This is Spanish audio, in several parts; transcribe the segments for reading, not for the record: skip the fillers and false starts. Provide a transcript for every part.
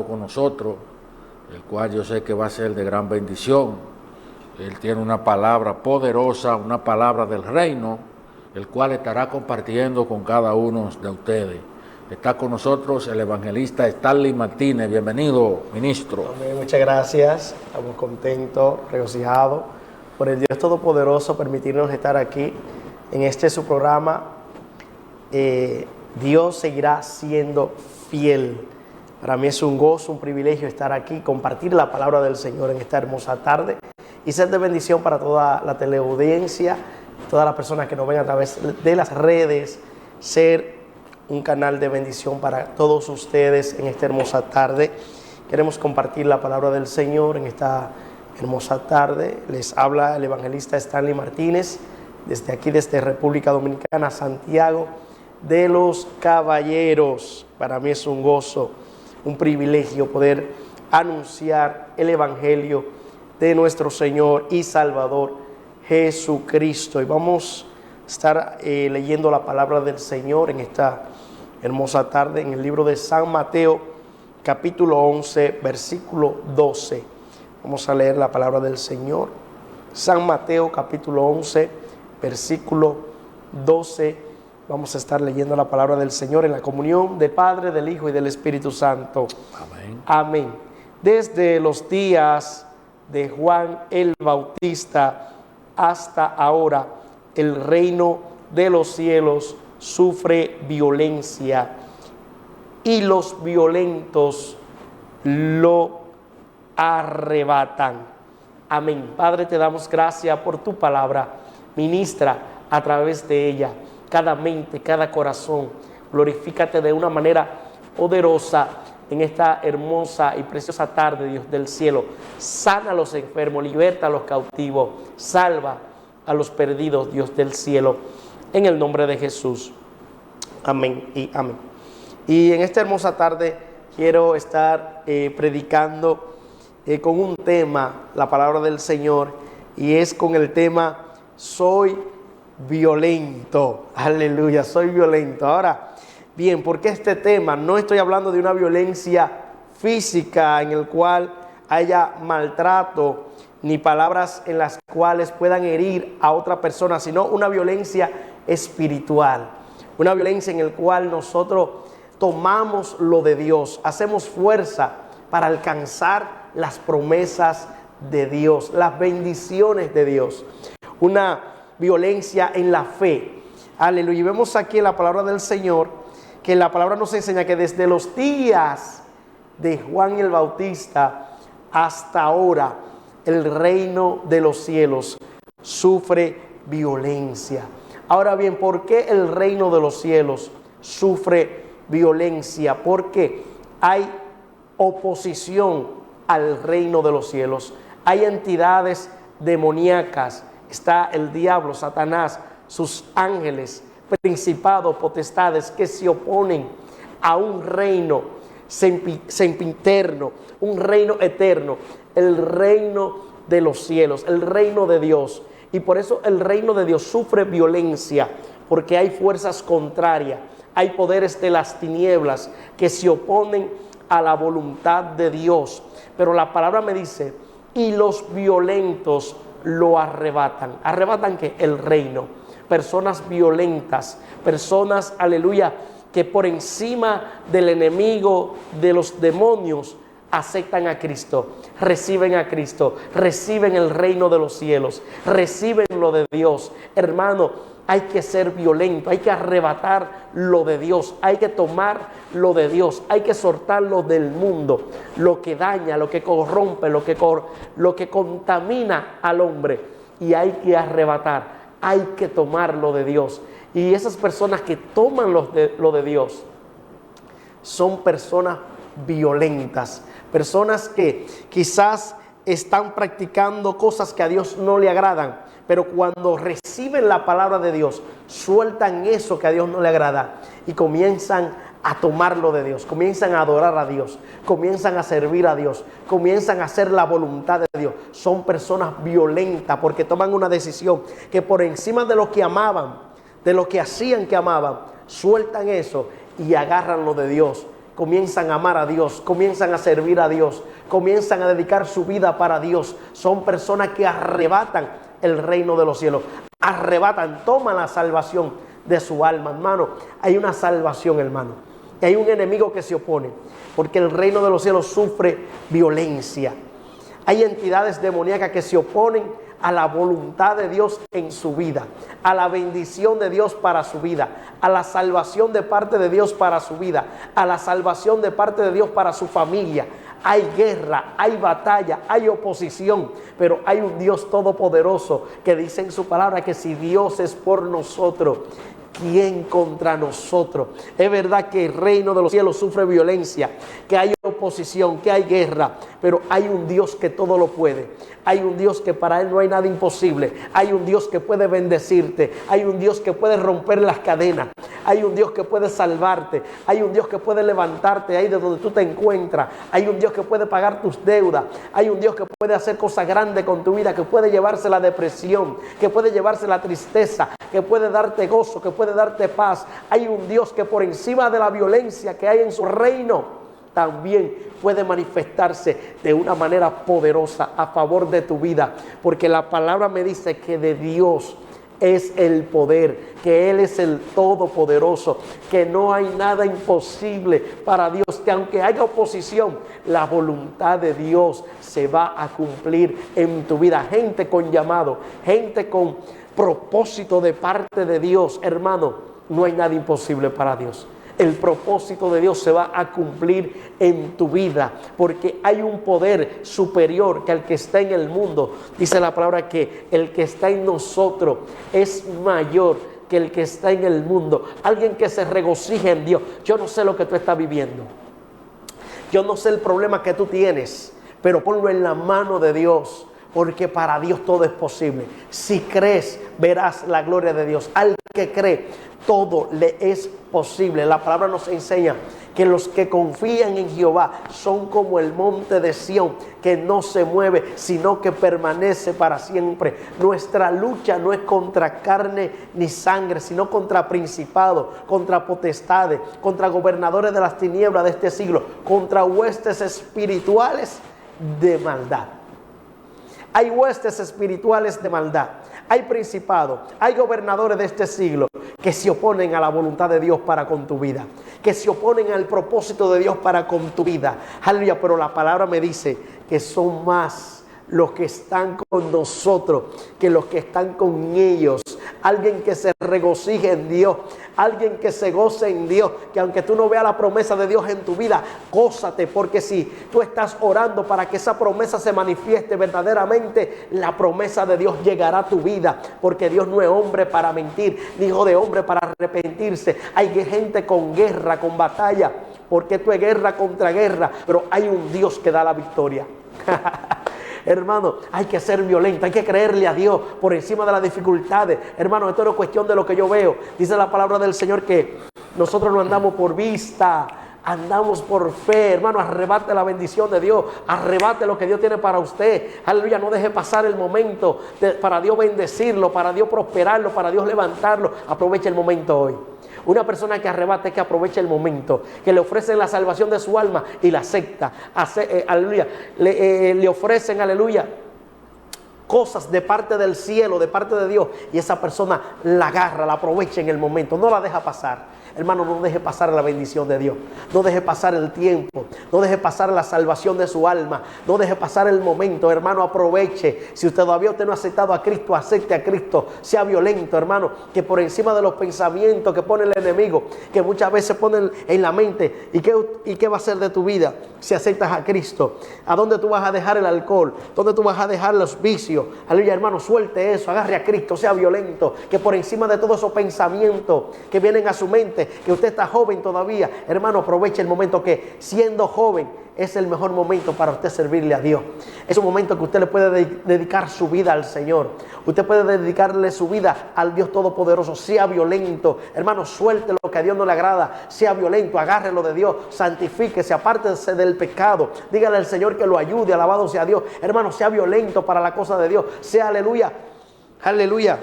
con nosotros, el cual yo sé que va a ser de gran bendición. Él tiene una palabra poderosa, una palabra del reino, el cual estará compartiendo con cada uno de ustedes. Está con nosotros el evangelista Stanley Martínez. Bienvenido, ministro. Amén, muchas gracias. Estamos contentos, regocijados por el Dios Todopoderoso permitirnos estar aquí en su programa. Dios seguirá siendo fiel. Para mí es un gozo, un privilegio estar aquí, compartir la palabra del Señor en esta hermosa tarde y ser de bendición para toda la teleaudiencia, todas las personas que nos ven a través de las redes, ser un canal de bendición para todos ustedes en esta hermosa tarde. Queremos compartir la palabra del Señor en esta hermosa tarde. Les habla el evangelista Stanley Martínez, desde aquí, desde República Dominicana, Santiago de los Caballeros. Para mí es un gozo, un privilegio poder anunciar el evangelio de nuestro Señor y Salvador Jesucristo. Y vamos a estar leyendo la palabra del Señor en esta hermosa tarde en el libro de San Mateo, capítulo 11, versículo 12. Vamos a leer la palabra del Señor. San Mateo, capítulo 11, versículo 12. Vamos a estar leyendo la palabra del Señor en la comunión del Padre, del Hijo y del Espíritu Santo. Amén. Amén. Desde los días de Juan el Bautista hasta ahora, el reino de los cielos sufre violencia y los violentos lo arrebatan. Amén. Padre, te damos gracias por tu palabra. Ministra a través de ella cada mente, cada corazón. Glorifícate de una manera poderosa en esta hermosa y preciosa tarde, Dios del cielo. Sana a los enfermos, liberta a los cautivos, salva a los perdidos, Dios del cielo, en el nombre de Jesús. Amén y amén. Y en esta hermosa tarde quiero estar predicando con un tema, la palabra del Señor, y es con el tema soy violento. Aleluya, soy violento. Ahora, bien, ¿por qué este tema? No estoy hablando de una violencia física en el cual haya maltrato, ni palabras en las cuales puedan herir a otra persona, sino una violencia espiritual. Una violencia en la cual nosotros tomamos lo de Dios, hacemos fuerza para alcanzar las promesas de Dios, las bendiciones de Dios. Una violencia en la fe. Aleluya. Y vemos aquí en la palabra del Señor que la palabra nos enseña que desde los días de Juan el Bautista hasta ahora el reino de los cielos sufre violencia. Ahora bien, ¿por qué el reino de los cielos sufre violencia? Porque hay oposición al reino de los cielos. Hay entidades demoníacas. Está el diablo, Satanás, sus ángeles, principados, potestades que se oponen a un reino sempiterno, un reino eterno, el reino de los cielos, el reino de Dios. Y por eso el reino de Dios sufre violencia, porque hay fuerzas contrarias, hay poderes de las tinieblas que se oponen a la voluntad de Dios. Pero la palabra me dice, y los violentos lo arrebatan. ¿Arrebatan qué? El reino. Personas violentas, personas, aleluya, que por encima del enemigo, de los demonios, aceptan a Cristo, reciben a Cristo, reciben el reino de los cielos, reciben lo de Dios. Hermano, hay que ser violento, hay que arrebatar lo de Dios, hay que tomar lo de Dios, hay que soltar lo del mundo, lo que daña, lo que corrompe, lo que contamina al hombre, y hay que arrebatar, hay que tomar lo de Dios. Y esas personas que toman lo de Dios son personas violentas, personas que quizás están practicando cosas que a Dios no le agradan, pero cuando reciben la palabra de Dios, sueltan eso que a Dios no le agrada y comienzan a tomar lo de Dios, comienzan a adorar a Dios, comienzan a servir a Dios, comienzan a hacer la voluntad de Dios. Son personas violentas porque toman una decisión que por encima de lo que amaban, de lo que hacían que amaban, sueltan eso y agarran lo de Dios comienzan a amar a Dios, comienzan a servir a Dios, comienzan a dedicar su vida para Dios. Son personas que arrebatan el reino de los cielos, arrebatan, toman la salvación de su alma. Hermano, hay una salvación, hermano, y hay un enemigo que se opone, porque el reino de los cielos sufre violencia. Hay entidades demoníacas que se oponen a la voluntad de Dios en su vida, a la bendición de Dios para su vida, a la salvación de parte de Dios para su vida, a la salvación de parte de Dios para su familia. Hay guerra, hay batalla, hay oposición, pero hay un Dios todopoderoso que dice en su palabra que si Dios es por nosotros, ¿quién contra nosotros? Es verdad que el reino de los cielos sufre violencia, que hay oposición, que hay guerra, pero hay un Dios que todo lo puede. Hay un Dios que para Él no hay nada imposible. Hay un Dios que puede bendecirte. Hay un Dios que puede romper las cadenas. Hay un Dios que puede salvarte. Hay un Dios que puede levantarte ahí de donde tú te encuentras. Hay un Dios que puede pagar tus deudas. Hay un Dios que puede hacer cosas grandes con tu vida, que puede llevarse la depresión, que puede llevarse la tristeza, que puede darte gozo, que puede darte paz. Hay un Dios que por encima de la violencia que hay en su reino, también puede manifestarse de una manera poderosa a favor de tu vida, porque la palabra me dice que de Dios es el poder, que Él es el todopoderoso, que no hay nada imposible para Dios, que aunque haya oposición, la voluntad de Dios se va a cumplir en tu vida. Gente con llamado, gente con propósito de parte de Dios, hermano, no hay nada imposible para Dios. El propósito de Dios se va a cumplir en tu vida, porque hay un poder superior que el que está en el mundo. Dice la palabra que el que está en nosotros es mayor que el que está en el mundo. Alguien que se regocije en Dios. Yo no sé lo que tú estás viviendo, yo no sé el problema que tú tienes, pero ponlo en la mano de Dios, porque para Dios todo es posible. Si crees, verás la gloria de Dios. Al que cree, todo le es posible. La palabra nos enseña que los que confían en Jehová son como el monte de Sión, que no se mueve, sino que permanece para siempre. Nuestra lucha no es contra carne ni sangre, sino contra principados, contra potestades, contra gobernadores de las tinieblas de este siglo, contra huestes espirituales de maldad. Hay huestes espirituales de maldad, hay principados, hay gobernadores de este siglo que se oponen a la voluntad de Dios para con tu vida, que se oponen al propósito de Dios para con tu vida. Aleluya, pero la palabra me dice que son más los que están con nosotros que los que están con ellos. Alguien que se regocije en Dios, alguien que se goce en Dios, que aunque tú no veas la promesa de Dios en tu vida, gózate, porque si tú estás orando para que esa promesa se manifieste verdaderamente, la promesa de Dios llegará a tu vida, porque Dios no es hombre para mentir, ni hijo de hombre para arrepentirse. Hay gente con guerra, con batalla, porque esto es guerra contra guerra, pero hay un Dios que da la victoria. Hermano, hay que ser violento, hay que creerle a Dios por encima de las dificultades. Hermano, esto no es cuestión de lo que yo veo. Dice la palabra del Señor que nosotros no andamos por vista, andamos por fe. Hermano, arrebate la bendición de Dios, arrebate lo que Dios tiene para usted. Aleluya, no deje pasar el momento para Dios bendecirlo, para Dios prosperarlo, para Dios levantarlo. Aproveche el momento hoy. Una persona que arrebate, que aprovecha el momento, que le ofrecen la salvación de su alma y la acepta. Aleluya. Le ofrecen, aleluya, cosas de parte del cielo, de parte de Dios, y esa persona la agarra, la aprovecha en el momento, no la deja pasar. Hermano, no deje pasar la bendición de Dios, no deje pasar el tiempo, no deje pasar la salvación de su alma, no deje pasar el momento. Hermano, aproveche. Si usted todavía no ha aceptado a Cristo, acepte a Cristo. Sea violento, hermano, que por encima de los pensamientos que pone el enemigo, que muchas veces ponen en la mente, ¿y qué va a ser de tu vida si aceptas a Cristo? ¿A dónde tú vas a dejar el alcohol? ¿Dónde tú vas a dejar los vicios? Aleluya, hermano, suelte eso, agarre a Cristo, sea violento, que por encima de todos esos pensamientos que vienen a su mente, que usted está joven todavía, hermano, aproveche el momento, que siendo joven es el mejor momento para usted servirle a Dios. Es un momento que usted le puede dedicar su vida al Señor. Usted puede dedicarle su vida al Dios Todopoderoso. Sea violento, hermano, suelte lo que a Dios no le agrada. Sea violento, agárrelo de Dios, santifíquese, apártese del pecado. Dígale al Señor que lo ayude, alabado sea Dios. Hermano, sea violento para la cosa de Dios. Sea, aleluya, aleluya,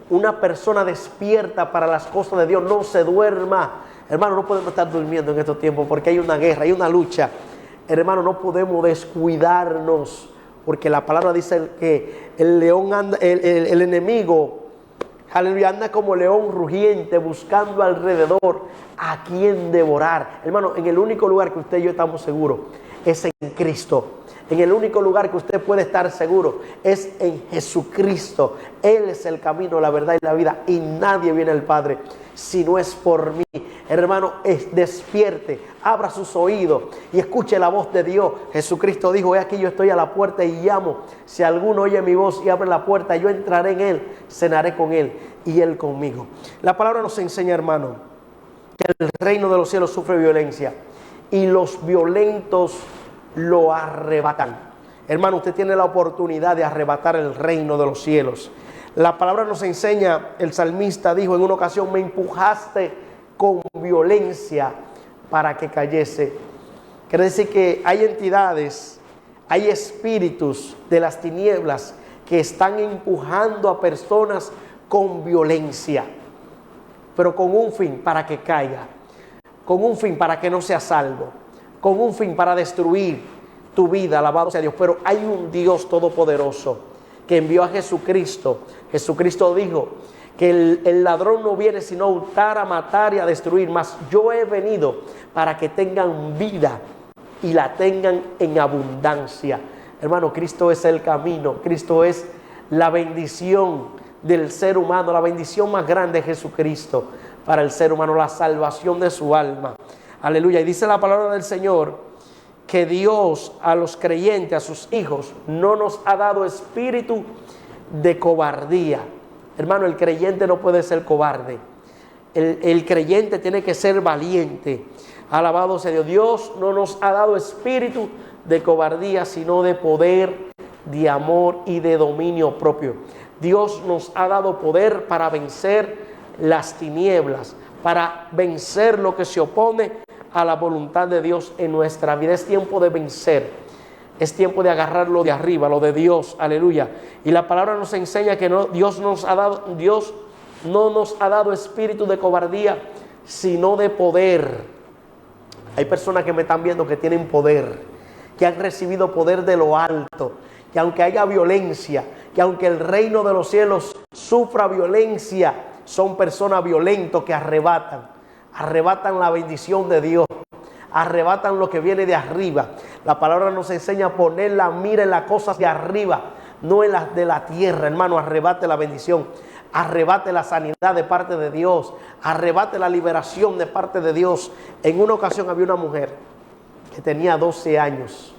una persona despierta para las cosas de Dios. No se duerma. Hermano, no podemos estar durmiendo en estos tiempos porque hay una guerra, hay una lucha. Hermano, no podemos descuidarnos porque la palabra dice que el león anda, el enemigo, aleluya, anda como león rugiente buscando alrededor a quien devorar. Hermano, en el único lugar que usted y yo estamos seguros es en Cristo. En el único lugar que usted puede estar seguro es en Jesucristo. Él es el camino, la verdad y la vida. Y nadie viene al Padre si no es por mí. Hermano, despierte, abra sus oídos y escuche la voz de Dios. Jesucristo dijo: he aquí, yo estoy a la puerta y llamo. Si alguno oye mi voz y abre la puerta, yo entraré en él, cenaré con él y él conmigo. La palabra nos enseña, hermano, que el reino de los cielos sufre violencia y los violentos lo arrebatan. Hermano, usted tiene la oportunidad de arrebatar el reino de los cielos. La palabra nos enseña, el salmista dijo en una ocasión: me empujaste con violencia para que cayese. Quiere decir que hay entidades, hay espíritus de las tinieblas que están empujando a personas con violencia, pero con un fin: para que caiga, con un fin para que no sea salvo, con un fin para destruir tu vida. Alabado sea Dios. Pero hay un Dios todopoderoso que envió a Jesucristo. Jesucristo dijo que el ladrón no viene sino a hurtar, a matar y a destruir, mas yo he venido para que tengan vida y la tengan en abundancia. Hermano, Cristo es el camino, Cristo es la bendición del ser humano, la bendición más grande de Jesucristo para el ser humano, la salvación de su alma. Aleluya. Y dice la palabra del Señor que Dios a los creyentes, a sus hijos, no nos ha dado espíritu de cobardía. Hermano, el creyente no puede ser cobarde. El creyente tiene que ser valiente. Alabado sea Dios. Dios no nos ha dado espíritu de cobardía, sino de poder, de amor y de dominio propio. Dios nos ha dado poder para vencer las tinieblas, para vencer lo que se opone a la voluntad de Dios en nuestra vida. Es tiempo de vencer. Es tiempo de agarrar lo de arriba, lo de Dios. Aleluya. Y la palabra nos enseña que Dios no nos ha dado espíritu de cobardía, sino de poder. Hay personas que me están viendo que tienen poder, que han recibido poder de lo alto, que aunque haya violencia, que aunque el reino de los cielos sufra violencia, son personas violentas que arrebatan la bendición de Dios, arrebatan lo que viene de arriba. La palabra nos enseña a poner la mira en las cosas de arriba, no en las de la tierra. Hermano, arrebate la bendición, arrebate la sanidad de parte de Dios, arrebate la liberación de parte de Dios. En una ocasión había una mujer que tenía 12 años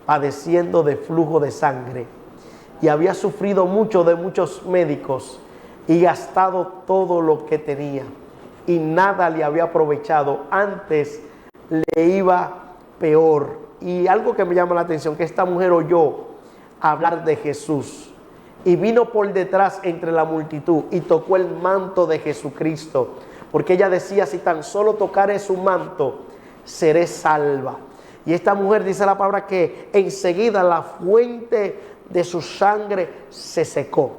padeciendo de flujo de sangre y había sufrido mucho de muchos médicos y gastado todo lo que tenía y nada le había aprovechado. Antes le iba peor. Y algo que me llama la atención, que esta mujer oyó hablar de Jesús y vino por detrás entre la multitud y tocó el manto de Jesucristo, porque ella decía: si tan solo tocaré su manto, seré salva. Y esta mujer, dice la palabra, que enseguida la fuente de su sangre se secó.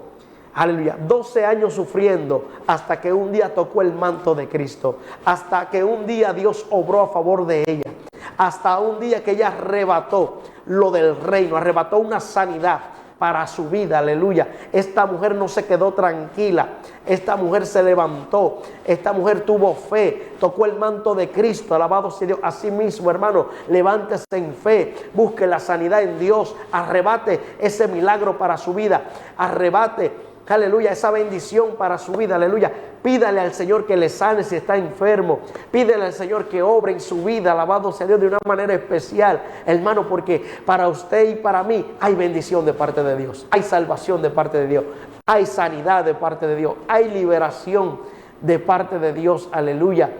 Aleluya. 12 años sufriendo hasta que un día tocó el manto de Cristo, hasta que un día Dios obró a favor de ella, hasta un día que ella arrebató lo del reino, arrebató una sanidad para su vida. Aleluya. Esta mujer no se quedó tranquila, esta mujer se levantó, esta mujer tuvo fe, tocó el manto de Cristo. Alabado sea Dios. Así mismo, hermano, levántese en fe, busque la sanidad en Dios, arrebate ese milagro para su vida, arrebate, aleluya, esa bendición para su vida. Aleluya. Pídale al Señor que le sane si está enfermo. Pídele al Señor que obre en su vida. Alabado sea Dios, de una manera especial, hermano, porque para usted y para mí hay bendición de parte de Dios. Hay salvación de parte de Dios. Hay sanidad de parte de Dios. Hay liberación de parte de Dios. Aleluya.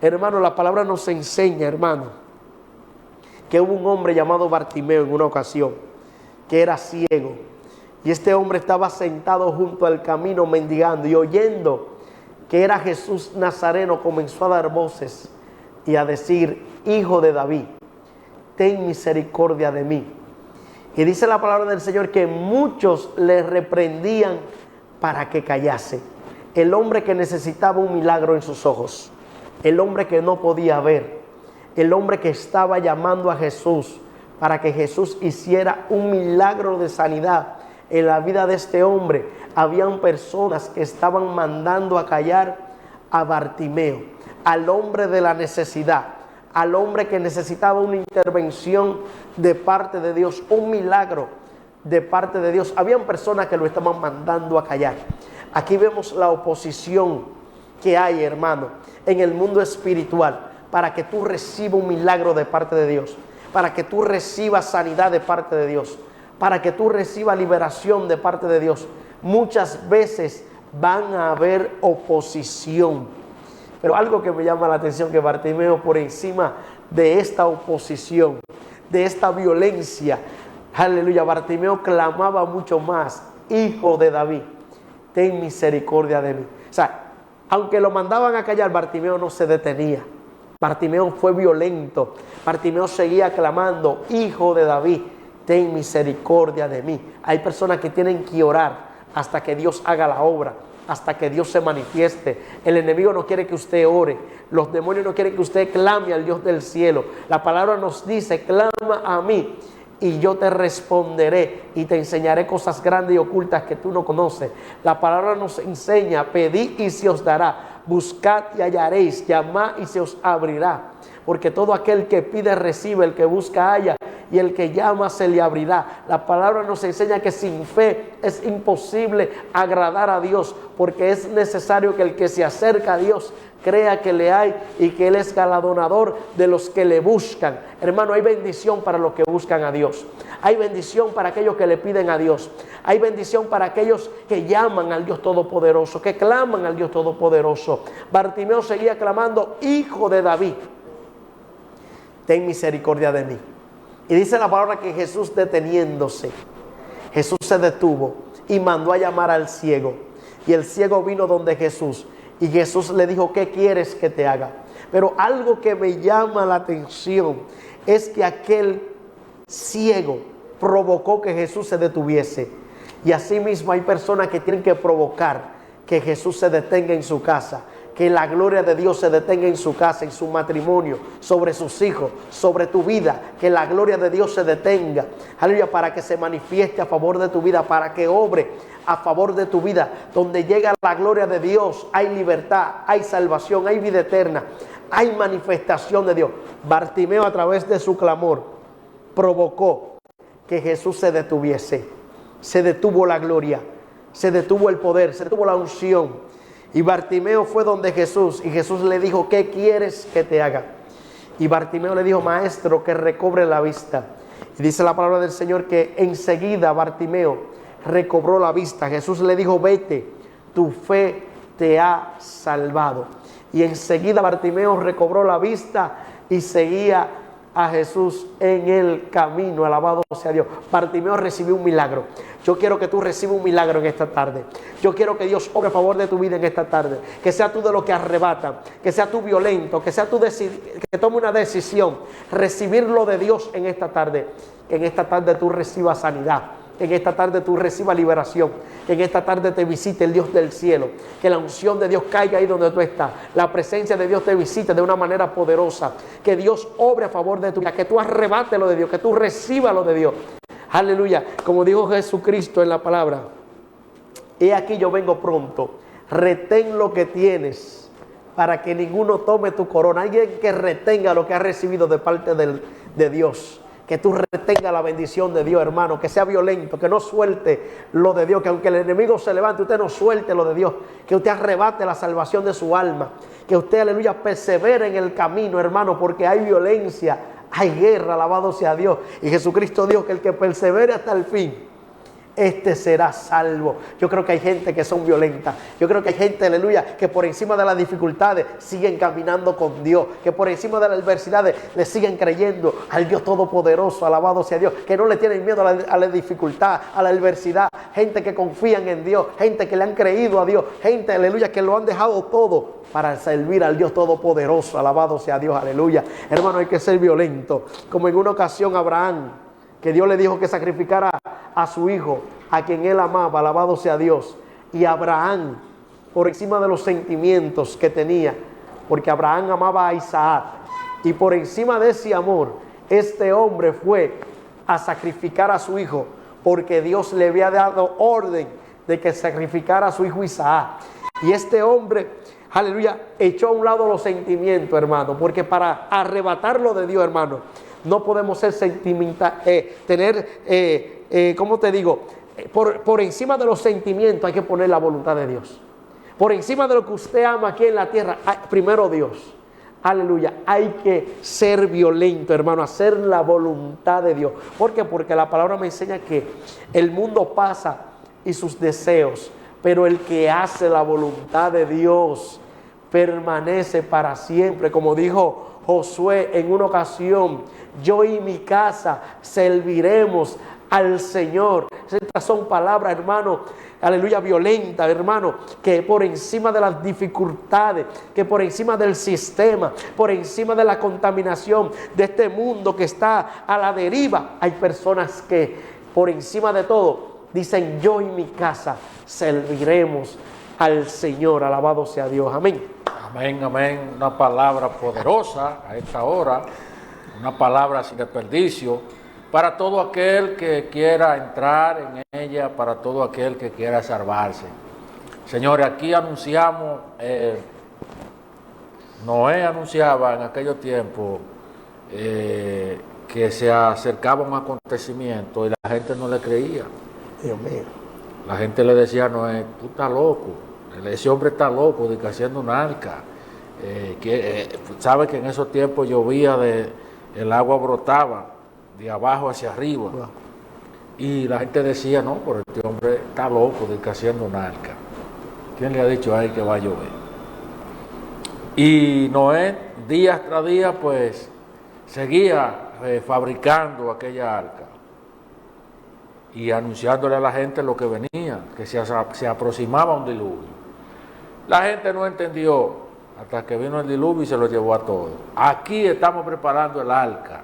Hermano, la palabra nos enseña, hermano, que hubo un hombre llamado Bartimeo en una ocasión que era ciego. Y este hombre estaba sentado junto al camino mendigando, y oyendo que era Jesús Nazareno, comenzó a dar voces y a decir: Hijo de David, ten misericordia de mí. Y dice la palabra del Señor que muchos le reprendían para que callase. El hombre que necesitaba un milagro en sus ojos, el hombre que no podía ver, el hombre que estaba llamando a Jesús para que Jesús hiciera un milagro de sanidad en la vida de este hombre. Habían personas que estaban mandando a callar a Bartimeo, al hombre de la necesidad, al hombre que necesitaba una intervención de parte de Dios, un milagro de parte de Dios. Habían personas que lo estaban mandando a callar. Aquí vemos la oposición que hay, hermano, en el mundo espiritual para que tú recibas un milagro de parte de Dios, para que tú recibas sanidad de parte de Dios, para que tú recibas liberación de parte de Dios. Muchas veces van a haber oposición. Pero algo que me llama la atención, que Bartimeo, por encima de esta oposición, de esta violencia, aleluya, Bartimeo clamaba mucho más: Hijo de David, ten misericordia de mí. O sea, aunque lo mandaban a callar, Bartimeo no se detenía. Bartimeo fue violento. Bartimeo seguía clamando: Hijo de David, ten misericordia de mí. Hay personas que tienen que orar hasta que Dios haga la obra, hasta que Dios se manifieste. El enemigo no quiere que usted ore. Los demonios no quieren que usted clame al Dios del cielo. La palabra nos dice: clama a mí y yo te responderé y te enseñaré cosas grandes y ocultas que tú no conoces. La palabra nos enseña: pedid y se os dará, buscad y hallaréis, llamad y se os abrirá. Porque todo aquel que pide recibe, el que busca halla, y el que llama se le abrirá. La palabra nos enseña que sin fe es imposible agradar a Dios, porque es necesario que el que se acerca a Dios crea que le hay y que Él es galardonador de los que le buscan. Hermano, hay bendición para los que buscan a Dios. Hay bendición para aquellos que le piden a Dios. Hay bendición para aquellos que llaman al Dios Todopoderoso, que claman al Dios Todopoderoso. Bartimeo seguía clamando: Hijo de David, ten misericordia de mí. Y dice la palabra que Jesús, deteniéndose, Jesús se detuvo y mandó a llamar al ciego. Y el ciego vino donde Jesús. Y Jesús le dijo: ¿qué quieres que te haga? Pero algo que me llama la atención es que aquel ciego provocó que Jesús se detuviese. Y así mismo hay personas que tienen que provocar que Jesús se detenga en su casa, que la gloria de Dios se detenga en su casa, en su matrimonio, sobre sus hijos, sobre tu vida, que la gloria de Dios se detenga, aleluya, para que se manifieste a favor de tu vida, para que obre a favor de tu vida. Donde llega la gloria de Dios hay libertad, hay salvación, hay vida eterna, hay manifestación de Dios. Bartimeo, a través de su clamor, provocó que Jesús se detuviese. Se detuvo la gloria, se detuvo el poder, se detuvo la unción. Y Bartimeo fue donde Jesús, y Jesús le dijo: ¿qué quieres que te haga? Y Bartimeo le dijo: Maestro, que recobre la vista. Y dice la palabra del Señor que enseguida Bartimeo recobró la vista. Jesús le dijo: vete, tu fe te ha salvado. Y enseguida Bartimeo recobró la vista y seguía a Jesús en el camino. Alabado sea Dios. Bartimeo recibió un milagro. Yo quiero que tú recibas un milagro en esta tarde. Yo quiero que Dios obre a favor de tu vida en esta tarde. Que sea tú de lo que arrebata, que sea tú violento, que sea tú que tome una decisión, recibir lo de Dios en esta tarde. Que en esta tarde tú recibas sanidad. Que en esta tarde tú recibas liberación. Que en esta tarde te visite el Dios del cielo. Que la unción de Dios caiga ahí donde tú estás. La presencia de Dios te visite de una manera poderosa. Que Dios obre a favor de tu vida. Que tú arrebates lo de Dios. Que tú recibas lo de Dios. Aleluya. Como dijo Jesucristo en la palabra: he aquí yo vengo pronto. Retén lo que tienes para que ninguno tome tu corona. Alguien que retenga lo que ha recibido de parte de Dios. Que tú retenga la bendición de Dios, hermano. Que sea violento, que no suelte lo de Dios. Que aunque el enemigo se levante, usted no suelte lo de Dios. Que usted arrebate la salvación de su alma. Que usted, aleluya, persevere en el camino, hermano. Porque hay violencia, hay guerra, alabado sea Dios. Y Jesucristo dijo que el que persevere hasta el fin, este será salvo. Yo creo que hay gente que son violentas. Yo creo que hay gente, aleluya, que por encima de las dificultades siguen caminando con Dios. Que por encima de las adversidades le siguen creyendo al Dios Todopoderoso. Alabado sea Dios. Que no le tienen miedo a la dificultad, a la adversidad. Gente que confían en Dios. Gente que le han creído a Dios. Gente, aleluya, que lo han dejado todo para servir al Dios Todopoderoso. Alabado sea Dios, aleluya. Hermano, hay que ser violento. Como en una ocasión Abraham, que Dios le dijo que sacrificara a su hijo, a quien él amaba, alabado sea Dios. Y Abraham, por encima de los sentimientos que tenía, porque Abraham amaba a Isaac. Y por encima de ese amor, este hombre fue a sacrificar a su hijo, porque Dios le había dado orden de que sacrificara a su hijo Isaac. Y este hombre, aleluya, echó a un lado los sentimientos, hermano, porque para arrebatarlo de Dios, hermano, no podemos ser sentimental, ¿cómo te digo? Por encima de los sentimientos hay que poner la voluntad de Dios. Por encima de lo que usted ama aquí en la tierra, primero Dios. Aleluya, hay que ser violento, hermano, hacer la voluntad de Dios. ¿Por qué? Porque la palabra me enseña que el mundo pasa y sus deseos, pero el que hace la voluntad de Dios permanece para siempre. Como dijo Josué en una ocasión, yo y mi casa serviremos al Señor. Estas son palabras, hermano, aleluya, violentas, hermano, que por encima de las dificultades, que por encima del sistema, por encima de la contaminación de este mundo que está a la deriva, hay personas que por encima de todo dicen, yo y mi casa serviremos al Señor. Alabado sea Dios. Amén. Amén, amén. Una palabra poderosa a esta hora, una palabra sin desperdicio para todo aquel que quiera entrar en ella, para todo aquel que quiera salvarse. Señores, aquí anunciamos, Noé anunciaba en aquellos tiempos que se acercaba un acontecimiento y la gente no le creía. Dios mío. La gente le decía a Noé, tú estás loco, ese hombre está loco, de que haciendo un arca. Sabe que en esos tiempos llovía, el agua brotaba de abajo hacia arriba. Wow. Y la gente decía, no, pero este hombre está loco, de que haciendo un arca. ¿Quién le ha dicho a él que va a llover? Y Noé, día tras día, pues, seguía fabricando aquella arca y anunciándole a la gente lo que venía, que se aproximaba un diluvio. La gente no entendió hasta que vino el diluvio y se lo llevó a todos. Aquí estamos preparando el arca.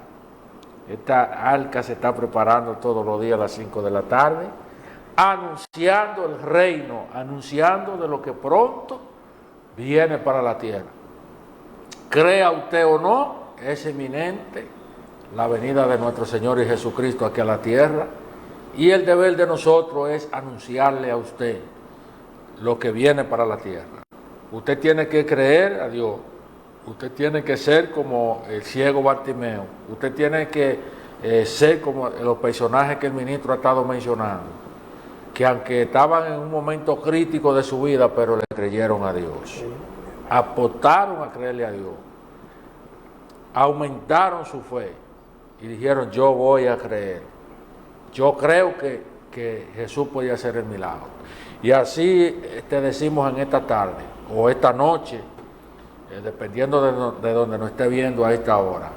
Esta arca se está preparando todos los días a las 5 de la tarde, anunciando el reino, anunciando de lo que pronto viene para la tierra. Crea usted o no, es inminente la venida de nuestro Señor y Jesucristo aquí a la tierra. Y el deber de nosotros es anunciarle a usted lo que viene para la tierra. Usted tiene que creer a Dios. Usted tiene que ser como el ciego Bartimeo. Usted tiene que ser como los personajes que el ministro ha estado mencionando, que aunque estaban en un momento crítico de su vida, pero le creyeron a Dios. Apostaron a creerle a Dios. Aumentaron su fe y dijeron, yo voy a creer. Yo creo que Jesús podía hacer el milagro. Y así te decimos en esta tarde o esta noche, dependiendo de donde nos esté viendo a esta hora.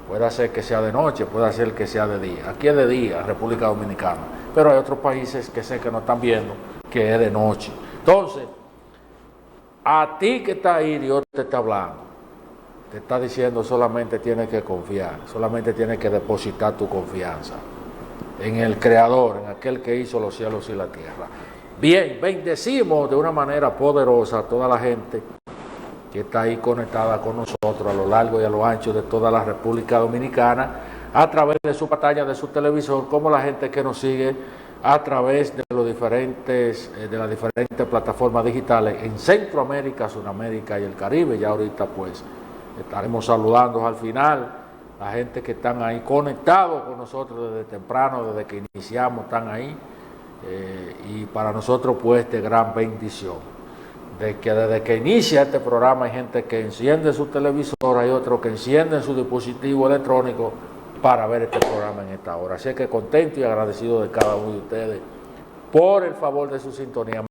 Puede ser que sea de noche, puede ser que sea de día. Aquí es de día, República Dominicana. Pero hay otros países que sé que nos están viendo que es de noche. Entonces, a ti que está ahí, Dios te está hablando. Te está diciendo solamente tienes que confiar, solamente tienes que depositar tu confianza en el Creador, en aquel que hizo los cielos y la tierra. Bien, bendecimos de una manera poderosa a toda la gente que está ahí conectada con nosotros a lo largo y a lo ancho de toda la República Dominicana, a través de su pantalla, de su televisor, como la gente que nos sigue a través de las diferentes plataformas digitales en Centroamérica, Sudamérica y el Caribe. Ya ahorita pues estaremos saludando al final la gente que están ahí conectados con nosotros desde temprano, desde que iniciamos, están ahí. Y para nosotros pues de gran bendición. De que desde que inicia este programa hay gente que enciende su televisor, hay otros que encienden su dispositivo electrónico para ver este programa en esta hora. Así que contento y agradecido de cada uno de ustedes por el favor de su sintonía.